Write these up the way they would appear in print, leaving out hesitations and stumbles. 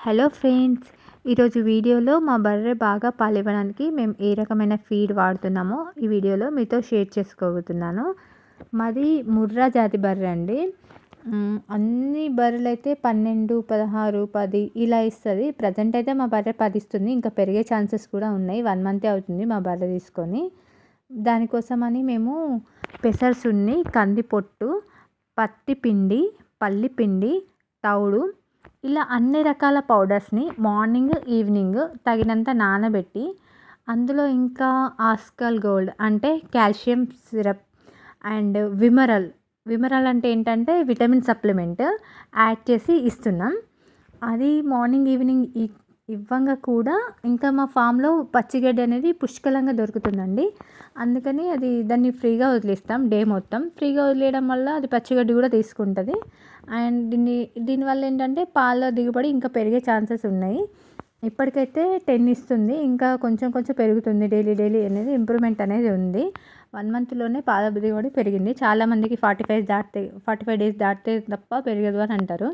Hello friends, ఈరోజు వీడియోలో మా బర్రె బాగా పాలివ్వడానికి మేము ఏ రకమైన ఫీడ్ వాడుతున్నామో ఈ వీడియోలో మీతో షేర్ చేసుకోబోతున్నాను. మాది ముర్రా జాతి బర్రె అండి. అన్ని బర్రెలు అయితే 12, 16, 10 ఇలా ఇస్తుంది. ప్రజెంట్ అయితే మా బర్రె 10 ఇస్తుంది. ఇంకా పెరిగే ఛాన్సెస్ కూడా ఉన్నాయి. 1 మంతే అవుతుంది మా బర్రె తీసుకొని. దానికోసమని మేము పెసరసున్ని, కంది పొట్టు, పత్తి పిండి, పల్లి పిండి, తౌడు ఇలా అన్ని రకాల పౌడర్స్ని మార్నింగ్ ఈవినింగ్ తగినంత నానబెట్టి అందులో ఇంకా ఆస్కల్ గోల్డ్ అంటే కాల్షియం సిరప్ అండ్ విమరల్ అంటే ఏంటంటే విటమిన్ సప్లిమెంట్ యాడ్ చేసి ఇస్తున్నాం. అది మార్నింగ్ ఈవినింగ్ ఇవ్వంగా కూడా ఇంకా మా ఫామ్లో పచ్చిగడ్డి అనేది పుష్కలంగా దొరుకుతుందండి. అందుకని దాన్ని ఫ్రీగా వదిలేస్తాం. డే మొత్తం ఫ్రీగా వదిలేయడం వల్ల అది పచ్చిగడ్డి కూడా తీసుకుంటుంది. అండ్ దీనివల్ల ఏంటంటే పాల దిగుబడి ఇంకా పెరిగే ఛాన్సెస్ ఉన్నాయి. ఇప్పటికైతే 10 ఇస్తుంది. ఇంకా కొంచెం కొంచెం పెరుగుతుంది. డైలీ అనేది ఇంప్రూవ్మెంట్ అనేది ఉంది. 1 మంత్లోనే పాల దిగుబడి పెరిగింది. చాలామందికి 45 డేస్ దాటితే తప్ప పెరగదు అని అంటారు.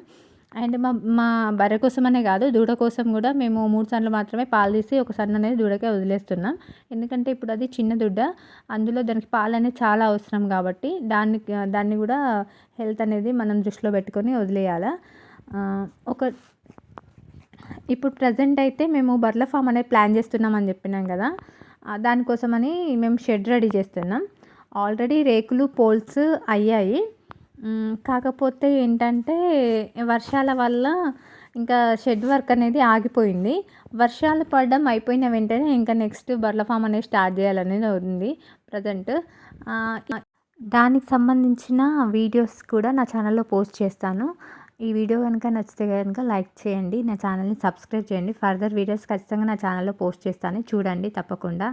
అండ్ మా బర్రె కోసమనే కాదు, దూడ కోసం కూడా మేము 3 సార్లు మాత్రమే పాలు తీసి ఒక సన్ అనేది దూడకే వదిలేస్తున్నాం. ఎందుకంటే ఇప్పుడు అది చిన్న దూడ, అందులో దానికి పాలు అనేది చాలా అవసరం కాబట్టి దాన్ని కూడా హెల్త్ అనేది మనం దృష్టిలో పెట్టుకొని వదిలేయాలి. ఇప్పుడు ప్రజెంట్ అయితే మేము బర్రెల ఫామ్ అనేది ప్లాన్ చేస్తున్నామని చెప్పినాం కదా, దానికోసమని మేము షెడ్ రెడీ చేస్తున్నాం. ఆల్రెడీ రేకులు పోల్స్ అయ్యాయి. కాకపోతే ఏంటంటే వర్షాల వల్ల ఇంకా షెడ్ వర్క్ అనేది ఆగిపోయింది. వర్షాలు పడడం అయిపోయిన వెంటనే ఇంకా నెక్స్ట్ బర్రెల ఫామ్ అనేది స్టార్ట్ చేయాలనేది ఉంది ప్రజెంట్. దానికి సంబంధించిన వీడియోస్ కూడా నా ఛానల్లో పోస్ట్ చేస్తాను. ఈ వీడియో కనుక నచ్చితే కనుక లైక్ చేయండి, నా ఛానల్ని సబ్స్క్రైబ్ చేయండి. ఫర్దర్ వీడియోస్ ఖచ్చితంగా నా ఛానల్లో పోస్ట్ చేస్తాను, చూడండి తప్పకుండా.